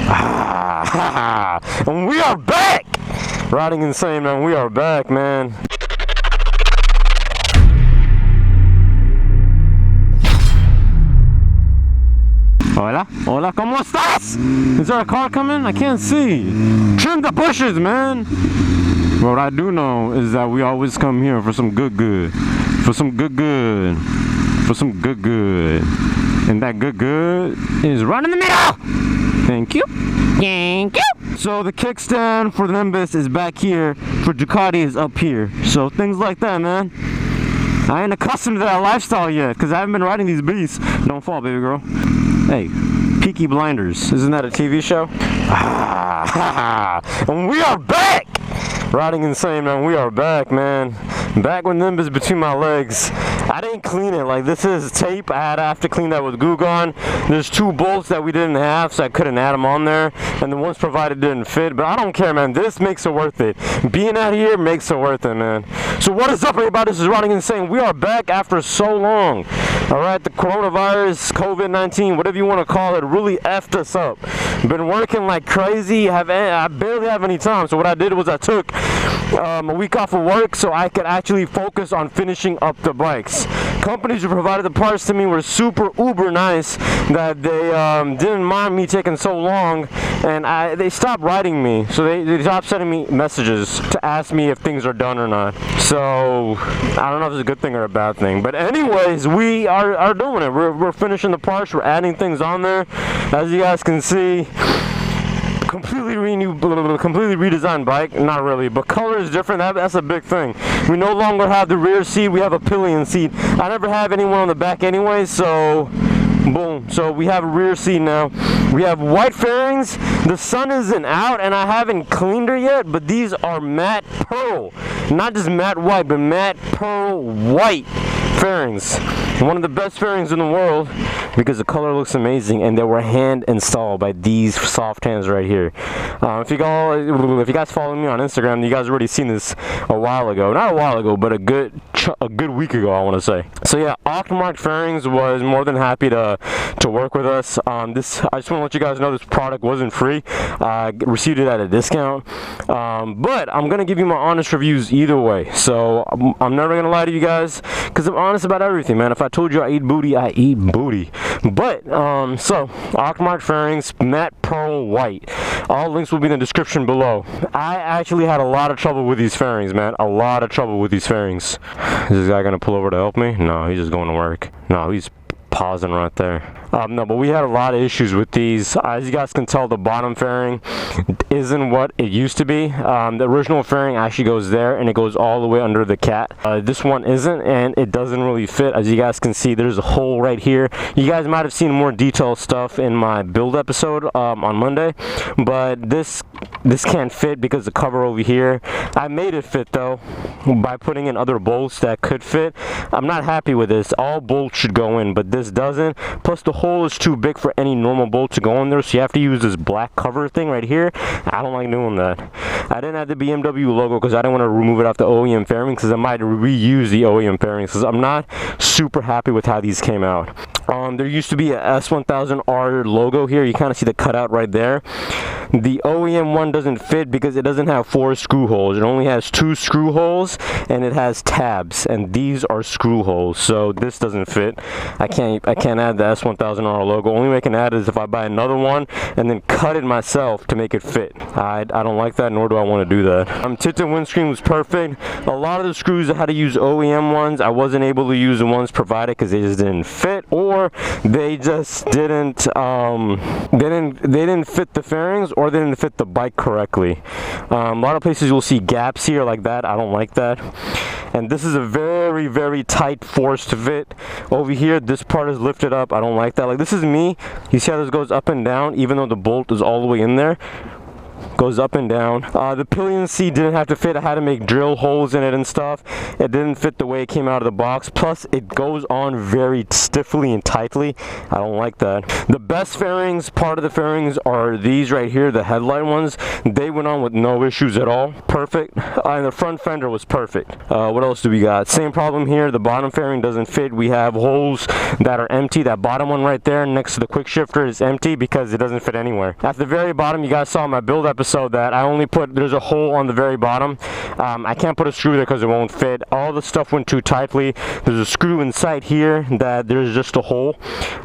And we are back! Riding insane, man. We are back, man. Hola, hola, ¿cómo estás? Is there a car coming? I can't see. Trim the bushes, man. What I do know is that we always come here for some good. For some good. For some good. And that good is right in the middle. Thank you. Thank you. So the kickstand for the Nimbus is back here. For Ducati is up here. So things like that, man. I ain't accustomed to that lifestyle yet because I haven't been riding these beasts. Don't fall, baby girl. Hey, Peaky Blinders. Isn't that a TV show? And we are back! Riding insane, man. We are back, man. Back with Nimbus between my legs. I didn't clean it. Like, this is tape. I have to clean that with Goo Gone. There's 2 bolts that we didn't have, so I couldn't add them on there. And the ones provided didn't fit. But I don't care, man. This makes it worth it. Being out here makes it worth it, man. So what is up, everybody? This is Riding Insane. We are back after so long. Alright, the coronavirus, COVID-19, whatever you want to call it, really effed us up. Been working like crazy. I barely have any time. So what I did was I took a week off of work so I could actually focus on finishing up the bikes. Companies who provided the parts to me were super uber nice that they didn't mind me taking so long, and they stopped writing me. So they stopped sending me messages to ask me if things are done or not. So I don't know if it's a good thing or a bad thing, but anyways, we are doing it. We're finishing the parts. We're adding things on there, as you guys can see. Completely redesigned bike. Not really, but color is different. That's a big thing. We no longer have the rear seat. We have a pillion seat. I never have anyone on the back anyway, so boom. So we have a rear seat now. We have white fairings. The sun isn't out and I haven't cleaned her yet, but these are matte pearl. Not just matte white, but matte pearl white fairings. One of the best fairings in the world because the color looks amazing, and they were hand installed by these soft hands right here. If you guys follow me on Instagram, you guys already seen this a while ago. Not a while ago, but a good week ago, I want to say. So yeah, Octomark Fairings was more than happy to work with us. I just want to let you guys know this product wasn't free. I received it at a discount, but I'm gonna give you my honest reviews either way. So I'm never gonna lie to you guys because I'm honest about everything, man. If I told you I eat booty, I eat booty. But so Octomark Fairings, matte pearl white. All links will be in the description below. I actually had a lot of trouble with these fairings, man. A lot of trouble with these fairings. Is this guy gonna pull over to help me? No, he's just going to work. No, he's pausing right there. No, but we had a lot of issues with these. As you guys can tell, the bottom fairing isn't what it used to be. The original fairing actually goes there and it goes all the way under the cat. This one isn't, and it doesn't really fit. As you guys can see, there's a hole right here. You guys might have seen more detailed stuff in my build episode on Monday, but this can't fit because the cover over here. I made it fit though by putting in other bolts that could fit. I'm not happy with this. All bolts should go in, but this doesn't. Plus the hole is too big for any normal bolt to go in there, so you have to use this black cover thing right here. I don't like doing that. I didn't have the BMW logo because I didn't want to remove it off the OEM fairing because I might reuse the OEM fairings because I'm not super happy with how these came out. There used to be a S1000R logo here. You kind of see the cutout right there. The OEM one doesn't fit because it doesn't have 4 screw holes. It only has 2 screw holes and it has tabs, and these are screw holes, so this doesn't fit. I can't add the S1000R logo. Only way I can add it is if I buy another one and then cut it myself to make it fit. I don't like that, nor do I want to do that. Tinted windscreen was perfect. A lot of the screws I had to use OEM ones. I wasn't able to use the ones provided because they just didn't fit, or they just didn't they didn't fit the fairings, or they didn't fit the bike correctly. A lot of places you'll see gaps here like that. I don't like that. And this is a very, very tight forced fit. Over here, this part is lifted up. I don't like that. Like, this is me. You see how this goes up and down even though the bolt is all the way in there? goes up and down. The pillion seat didn't have to fit. I had to make drill holes in it and stuff. It didn't fit the way it came out of the box. Plus, it goes on very stiffly and tightly. I don't like that. The best fairings, part of the fairings, are these right here, the headlight ones. They went on with no issues at all. Perfect. And the front fender was perfect. What else do we got? Same problem here. The bottom fairing doesn't fit. We have holes that are empty. That bottom one right there next to the quick shifter is empty because it doesn't fit anywhere. At the very bottom, you guys saw in my build episode that I only put, there's a hole on the very bottom. I can't put a screw there because it won't fit. All the stuff went too tightly. There's a screw inside here that there's just a hole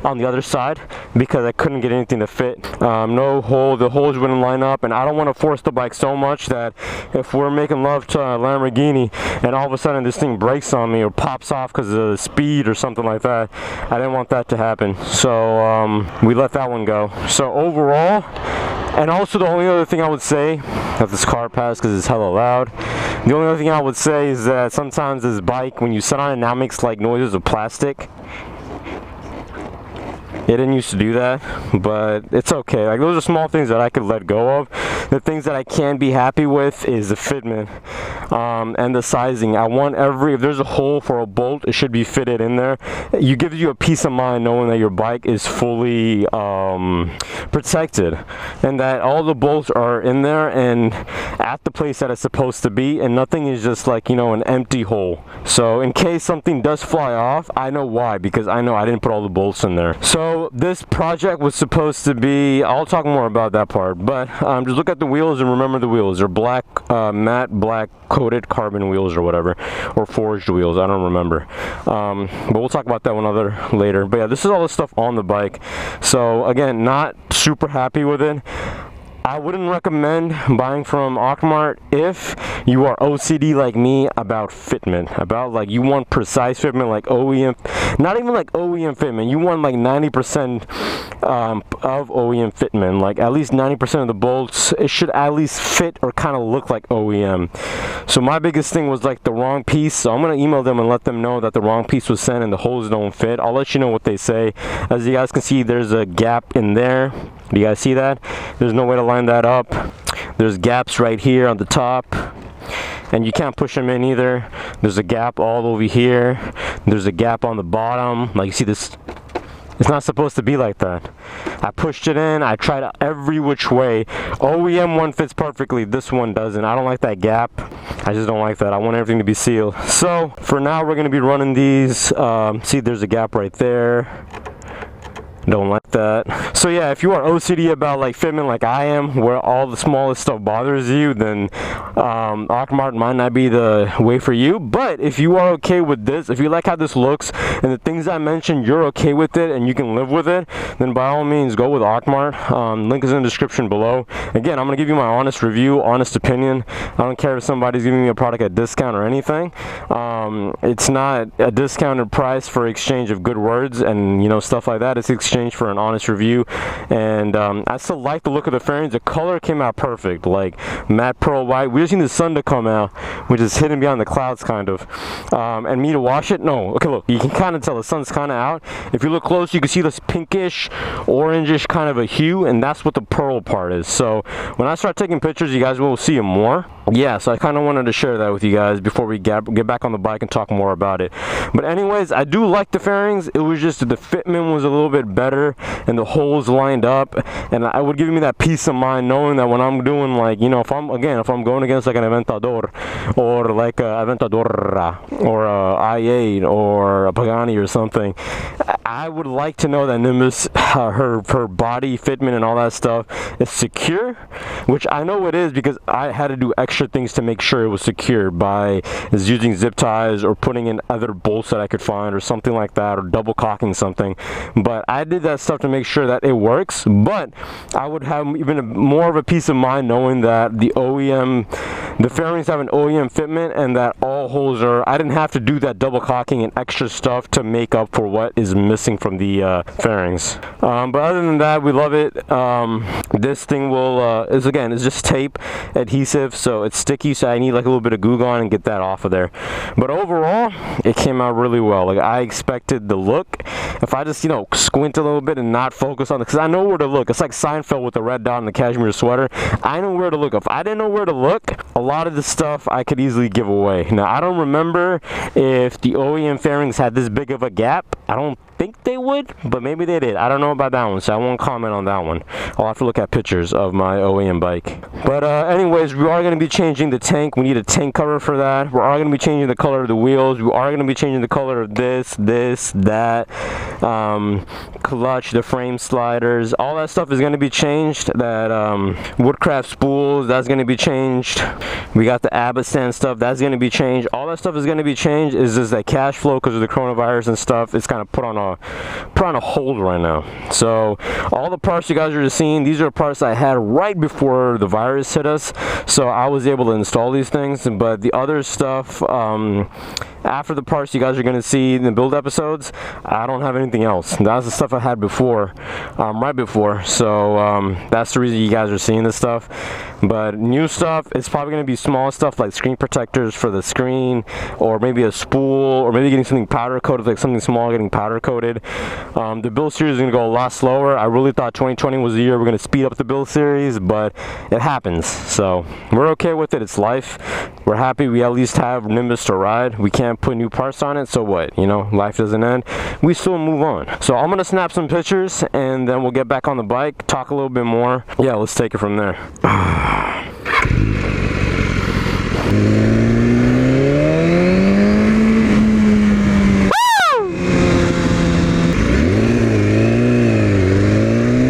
on the other side because I couldn't get anything to fit. No hole, the holes wouldn't line up, and I don't want to force the bike so much that if we're making love to a Lamborghini and all of a sudden this thing breaks on me or pops off because of the speed or something like that, I didn't want that to happen. So we let that one go. So overall, and also the only other thing I would say, that this car passed because it's hella loud. The only other thing I would say is that sometimes this bike, when you sit on it, now makes like noises of plastic. It didn't used to do that, but it's okay. Like, those are small things that I could let go of. The things that I can be happy with is the fitment and the sizing. I want if there's a hole for a bolt, it should be fitted in there. It gives you a peace of mind knowing that your bike is fully protected and that all the bolts are in there and at the place that it's supposed to be, and nothing is just like, you know, an empty hole. So in case something does fly off, I know why, because I know I didn't put all the bolts in there. So this project was supposed to be, I'll talk more about that part, but just look at the wheels and remember the wheels. They're black, matte black coated carbon wheels or whatever, or forged wheels, I don't remember. But we'll talk about that one later. But yeah, this is all the stuff on the bike. So again, not super happy with it. I wouldn't recommend buying from Ockmart if you are OCD like me about fitment, about like you want precise fitment, like OEM, not even like OEM fitment, you want like 90% of OEM fitment, like at least 90% of the bolts, it should at least fit or kind of look like OEM. So my biggest thing was like the wrong piece, so I'm going to email them and let them know that the wrong piece was sent and the holes don't fit. I'll let you know what they say. As you guys can see, there's a gap in there. Do you guys see that? There's no way to line that up. There's gaps right here on the top, and you can't push them in either. There's a gap all over here. There's a gap on the bottom. Like, you see this? It's not supposed to be like that. I pushed it in. I tried every which way. OEM one fits perfectly. This one doesn't. I don't like that gap. I just don't like that. I want everything to be sealed. So for now, we're going to be running these. See, there's a gap right there. Don't like that. So yeah, if you are OCD about like fitment like I am, where all the smallest stuff bothers you, then Ockmart might not be the way for you. But if you are okay with this, if you like how this looks and the things I mentioned, you're okay with it and you can live with it, then by all means go with Ockmart. Link is in the description below. Again, I'm gonna give you my honest review, honest opinion. I don't care if somebody's giving me a product at discount or anything. It's not a discounted price for exchange of good words and, you know, stuff like that. It's exchange for an honest review. And I still like the look of the fairings. The color came out perfect, like matte pearl white. We just need the sun to come out, which is hidden behind the clouds kind of. And me to wash it, no. Okay, look, you can kind of tell the sun's kind of out. If you look close, you can see this pinkish orangish kind of a hue, and that's what the pearl part is. So when I start taking pictures, you guys will see it more. Yeah, so I kind of wanted to share that with you guys before we get back on the bike and talk more about it. But anyways, I do like the fairings. It was just the fitment was a little bit better and the holes lined up, and it would give me that peace of mind knowing that when I'm doing, like, you know, if I'm going against like an Aventador or like a Aventadora or a i8 or a Pagani or something, I would like to know that Nimbus, her body fitment and all that stuff is secure, which I know it is because I had to do extra things to make sure it was secure by using zip ties or putting in other bolts that I could find or something like that, or double cocking something. But I did that stuff to make sure that it works. But I would have even more of a peace of mind knowing that the OEM the fairings have an OEM fitment, and that all holes are, I didn't have to do that double cocking and extra stuff to make up for what is missing from the fairings. But other than that, we love it. This thing will is just tape adhesive, so it's sticky, so I need like a little bit of Goo Gone and get that off of there. But overall, it came out really well. Like I expected the look. If I just, you know, squint a little bit and not focus on it, because I know where to look. It's like Seinfeld with the red dot and the cashmere sweater. I know where to look. If I didn't know where to look, a lot of the stuff I could easily give away. Now, I don't remember if the OEM fairings had this big of a gap. I don't think they would, but maybe they did. I don't know about that one, so I won't comment on that one. I'll have to look at pictures of my OEM bike. But anyways, we are going to be changing the tank. We need a tank cover for that. We are going to be changing the color of the wheels. We are going to be changing the color of this, that, clutch, the frame sliders. All that stuff is going to be changed. That Woodcraft spools, that's going to be changed. We got the Abbott stand stuff, that's going to be changed. All that stuff is going to be changed. Is just that cash flow because of the coronavirus and stuff. It's kind of put on a hold right now. So all the parts you guys are seeing, these are parts I had right before the virus hit us, so I was able to install these things. But the other stuff, after the parts you guys are going to see in the build episodes, I don't have anything else. That's the stuff I had before, right before. So that's the reason you guys are seeing this stuff. But new stuff, it's probably going to be small stuff like screen protectors for the screen, or maybe a spool, or maybe getting something powder coated, like something small getting powder coated. The build series is going to go a lot slower. I really thought 2020 was the year we're going to speed up the build series, but it happens. So we're okay with it. It's life. We're happy we at least have Nimbus to ride. We can't put new parts on it, so what? You know, life doesn't end. We still move on. So I'm going to snap some pictures, and then we'll get back on the bike, talk a little bit more. Yeah, let's take it from there.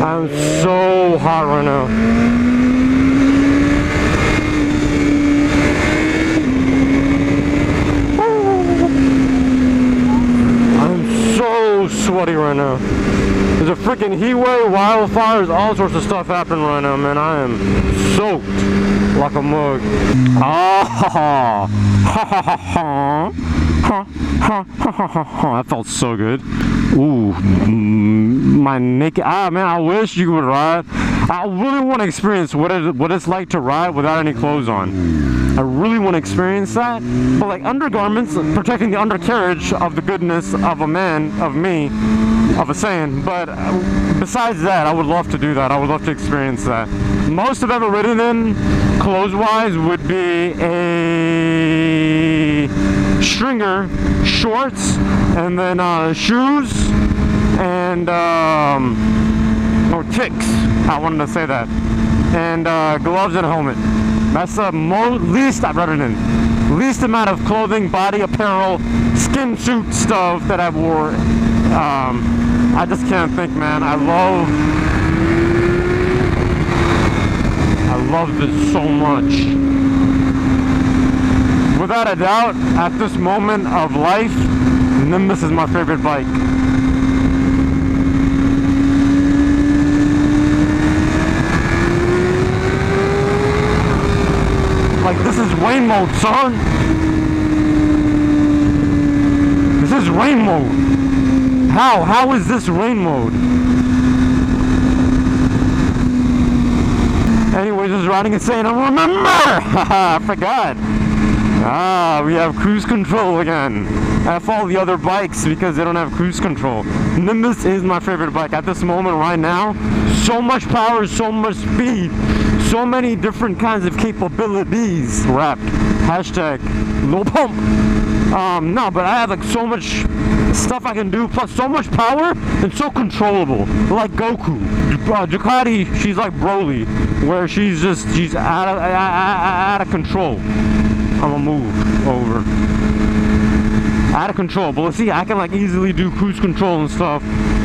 I'm so hot right now. I'm so sweaty right now. There's a freaking heat wave, wildfires, all sorts of stuff happening right now, man. I am soaked like a mug. That felt so good. Ooh, my naked, man, I wish you would ride. I really want to experience what it's like to ride without any clothes on. I really want to experience that, but like undergarments protecting the undercarriage of the goodness of a man, of me, of a Saiyan. But besides that, I would love to do that. I would love to experience that. Most I've ever ridden in, clothes-wise, would be a stringer, shorts, and then shoes, and or kicks. I wanted to say that, and gloves and a helmet. That's the least I've ridden in. Least amount of clothing, body apparel, skin suit stuff that I've wore. I just can't think, man. I love this so much. Without a doubt, at this moment of life, Nimbus is my favorite bike. Like, this is rain mode, son. This is rain mode. How is this rain mode? Anyways, this is riding and saying, I remember! I forgot. We have cruise control again. F all the other bikes because they don't have cruise control. Nimbus is my favorite bike at this moment right now. So much power, so much speed, so many different kinds of capabilities wrapped. Hashtag low pump. No, but I have like so much stuff I can do, plus so much power and so controllable. Like Goku. Ducati, she's like Broly, where she's out of control. I'm gonna move over. Out of control, but let's see, I can like easily do cruise control and stuff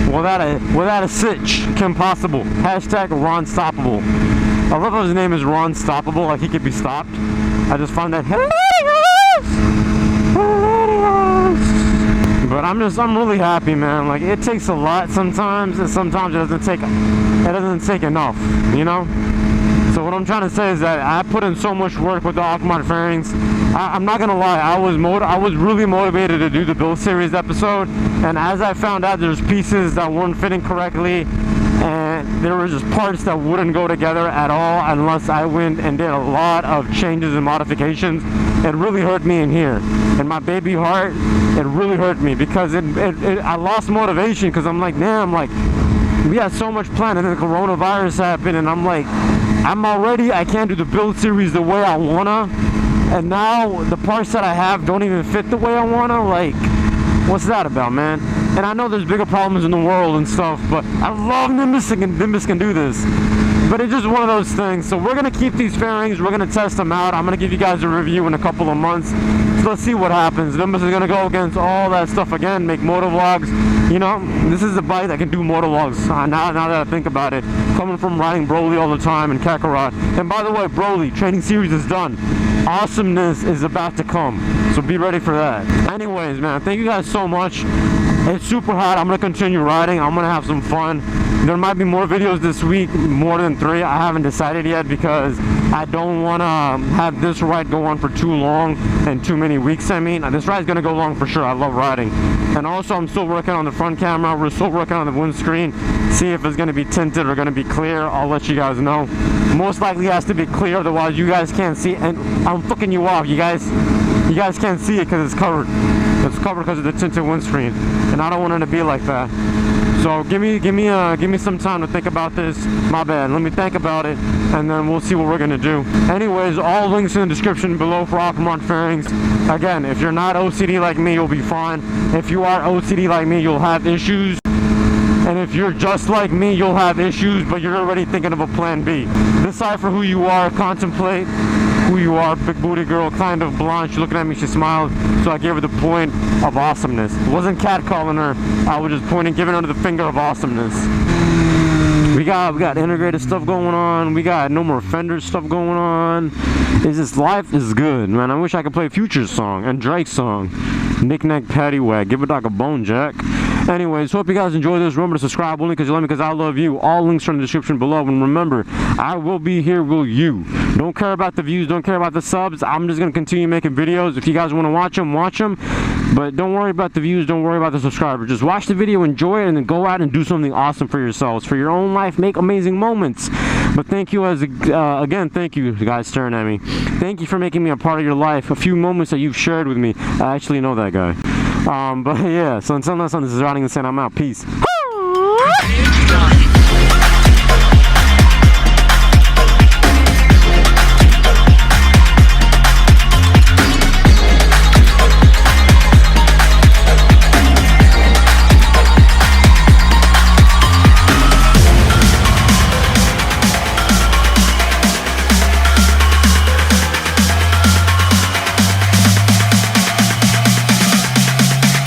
without a sitch. Impossible. Hashtag Ron Stoppable. I love how his name is Ron Stoppable, like he could be stopped. I just find that hilarious. But I'm really happy, man. Like, it takes a lot sometimes, and sometimes it doesn't take enough, you know? So what I'm trying to say is that I put in so much work with the Aquamart fairings. I'm not gonna lie, I was really motivated to do the build series episode, and as I found out, there's pieces that weren't fitting correctly, and there were just parts that wouldn't go together at all unless I went and did a lot of changes and modifications. It really hurt me in here, in my baby heart. It really hurt me because I lost motivation, because I'm like, damn, like, we had so much planned, and then the coronavirus happened, and I'm like, I can't do the build series the way I wanna, and now the parts that I have don't even fit the way I wanna. Like, what's that about, man? And I know there's bigger problems in the world and stuff, but I love Nimbus, and Nimbus can do this. But it's just one of those things. So we're gonna keep these fairings, we're gonna test them out. I'm gonna give you guys a review in a couple of months. So let's see what happens. Nimbus is gonna go against all that stuff again, make motor vlogs. You know, this is a bike that can do motor vlogs. Now that I think about it, coming from riding Broly all the time in Kakarot. And by the way, Broly training series is done. Awesomeness is about to come, so be ready for that. Anyways, man, thank you guys so much. It's super hot. I'm gonna continue riding. I'm gonna have some fun. There might be more videos this week, more than 3. I haven't decided yet, because I don't want to have this ride go on for too long and too many weeks. I mean, this ride's gonna go long for sure. I love riding. And also, I'm still working on the front camera. We're still working on the windscreen. See if it's gonna be tinted or gonna be clear. I'll let you guys know. Most likely it has to be clear, otherwise you guys can't see. And I'm fucking you off. You guys can't see it because it's covered. It's covered because of the tinted windscreen, and I don't want it to be like that. So give me some time to think about this. My bad. Let me think about it, and then we'll see what we're gonna do. Anyways, all links in the description below for Aquamart fairings. Again, if you're not OCD like me, you'll be fine. If you are OCD like me, you'll have issues. And if you're just like me, you'll have issues, but you're already thinking of a plan B. Decipher who you are, contemplate who you are. Big booty girl, kind of blonde. She's looking at me, she smiled, so I gave her the point of awesomeness. It wasn't catcalling her, I was just pointing, giving her the finger of awesomeness. We got integrated stuff going on. We got no more fender stuff going on. Is this life is good, man. I wish I could play Future's song and Drake's song. Knick-knack paddywhack, give it like a bone, Jack. Anyways, hope you guys enjoy this. Remember to subscribe only because you love me, because I love you. All links are in the description below. And remember, I will be here, will you. Don't care about the views, don't care about the subs. I'm just going to continue making videos. If you guys want to watch them, watch them. But don't worry about the views, don't worry about the subscribers. Just watch the video, enjoy it, and then go out and do something awesome for yourselves. For your own life, make amazing moments. But thank you again, thank you guys staring at me. Thank you for making me a part of your life. A few moments that you've shared with me. I actually know that guy. But yeah, so until next time, this is Riding Insane. I'm out. Peace.